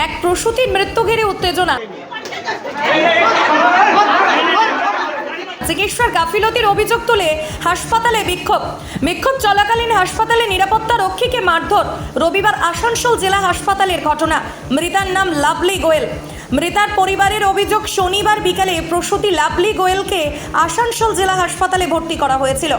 এক প্রসূতির মৃত্যু ঘিরে উত্তেজনা। চিকিৎসার গাফিলতির অভিযোগ তুলে হাসপাতালে বিক্ষোভ চলাকালীন হাসপাতালে নিরাপত্তা রক্ষীকে মারধর। রবিবার আসানসোল জেলা হাসপাতালের ঘটনা। মৃতার নাম লাভলি গোয়েল। মৃতার পরিবারের অভিযোগ, শনিবার বিকালে প্রসূতি লাভলি গোয়েলকে আসানসোল জেলা হাসপাতালে ভর্তি করা হয়েছিল।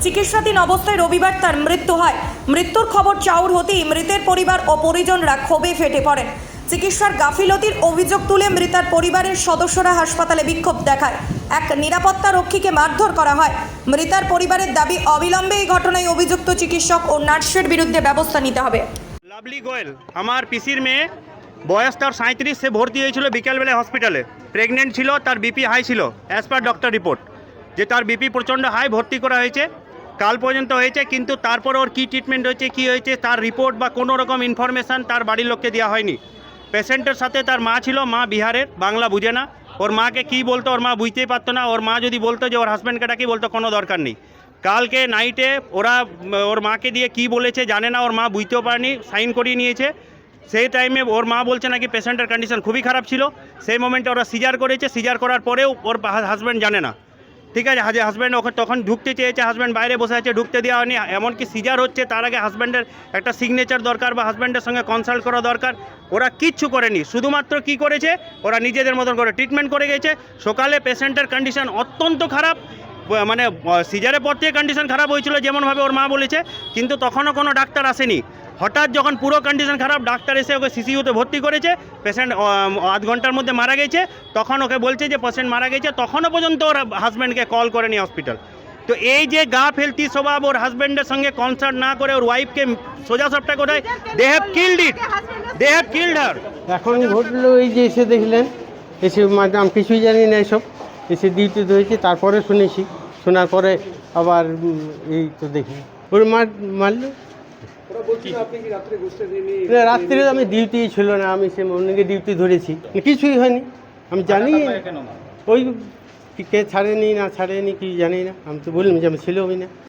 চিকিৎসাধীন অবস্থায় রবিবার তার মৃত্যু হয়। মৃত্যুর খবর চাউর হতেই মৃতের পরিবার ও পরিজনরা ক্ষোভে ফেটে পড়েন। চিকিৎসার গাফিলতির অভিযোগ তুলে মৃতার পরিবারের সদস্যরা হাসপাতালে বিক্ষোভ দেখায়। এক নিরাপত্তা রক্ষীকে মারধর করা হয়। মৃতার পরিবারের দাবি, অবিলম্বে এই ঘটনায় অভিযুক্ত চিকিৎসক ও নার্সের বিরুদ্ধে ব্যবস্থা নিতে হবে। লাভলি গোয়েল আমার পিসির মেয়ে, বয়স তার 37, সে ভর্তি হয়েছিল বিকেলবেলা হসপিটালে। প্রেগনেন্ট ছিল, তার বিপি হাই ছিল অ্যাজ পার ডক্টর রিপোর্ট, যে তার বিপি প্রচণ্ড হাই। ভর্তি করা হয়েছে, কাল পর্যন্ত হয়েছে, কিন্তু তারপর ওর কী ট্রিটমেন্ট হয়েছে, কী হয়েছে তার রিপোর্ট বা কোনো রকম ইনফরমেশান তার বাড়ির লোককে দেওয়া হয়নি। পেশেন্টের সাথে তার মা ছিল, মা বিহারের, বাংলা বুঝে না। ওর মাকে কী বলতো ওর মা বুঝতেই পারতো না। ওর মা যদি বলতো যে ওর হাজব্যান্ডকে ডাকি, বলতো কোনো দরকার নেই। কালকে নাইটে ওরা ওর মাকে দিয়ে কি বলেছে জানে না, ওর মা বুঝতেও পারেনি, সাইন করিয়ে নিয়েছে। সেই টাইমে ওর মা বলছে নাকি পেশেন্টের কন্ডিশন খুবই খারাপ ছিল। সেই মোমেন্টে ওরা সিজার করেছে, সিজার করার পরেও ওর হাজব্যান্ড জানে না। ঠিক আছে, হাজব্যান্ড ওকে তখন ঢুকতে চেয়েছে, হাজব্যান্ড বাইরে বসে আছে, ঢুকতে দেওয়া হয়নি। এমনকি সিজার হচ্ছে, তার আগে হাজব্যান্ডের একটা সিগনেচার দরকার বা হাজব্যান্ডের সঙ্গে কনসাল্ট করা দরকার। ওরা কিচ্ছু করেনি, শুধুমাত্র কি করেছে, ওরা নিজেদের মতন করে ট্রিটমেন্ট করে গেছে। সকালে পেশেন্টের কন্ডিশন অত্যন্ত খারাপ, মানে সিজারের পর থেকে কন্ডিশন খারাপ হয়েছিল যেমনভাবে ওর মা বলেছে, কিন্তু তখনও কোনো ডাক্তার আসেনি। হঠাৎ যখন পুরো কন্ডিশন খারাপ, ডাক্তার এসে ওকে সিসিইউতে ভর্তি করেছে। পেশেন্ট আধ ঘন্টার মধ্যে মারা গেছে। তখন ওকে বলছে যে পেশেন্ট মারা গেছে, তখনও পর্যন্ত ওর হাজব্যান্ডকে কল করেনি হসপিটাল। তো এই যে গা ফেলতি স্বভাব, ওর হাজব্যান্ডের সঙ্গে কনসাল্ট না করে ওর ওয়াইফকে সোজা সবটা কোথায়, দে হ্যাভ কিল্ড হার। এখন ঘটলো এই যে এসে দেখলেন, এসে আমি কিছুই জানি না, এসব এসে ডিউটি ধরেছি, তারপরে শুনেছি। শোনার পরে আবার এই তো দেখি ওর মারলো। রাত্রে আমি ডিউটি ছিল না, আমি সে মর্নিংয়ে ডিউটি ধরেছি, কিছুই হয়নি। আমি জানি ওই কে ছাড়েনি না ছাড়েনি কি জানি না, আমি তো বললাম যে আমি ছিলই না।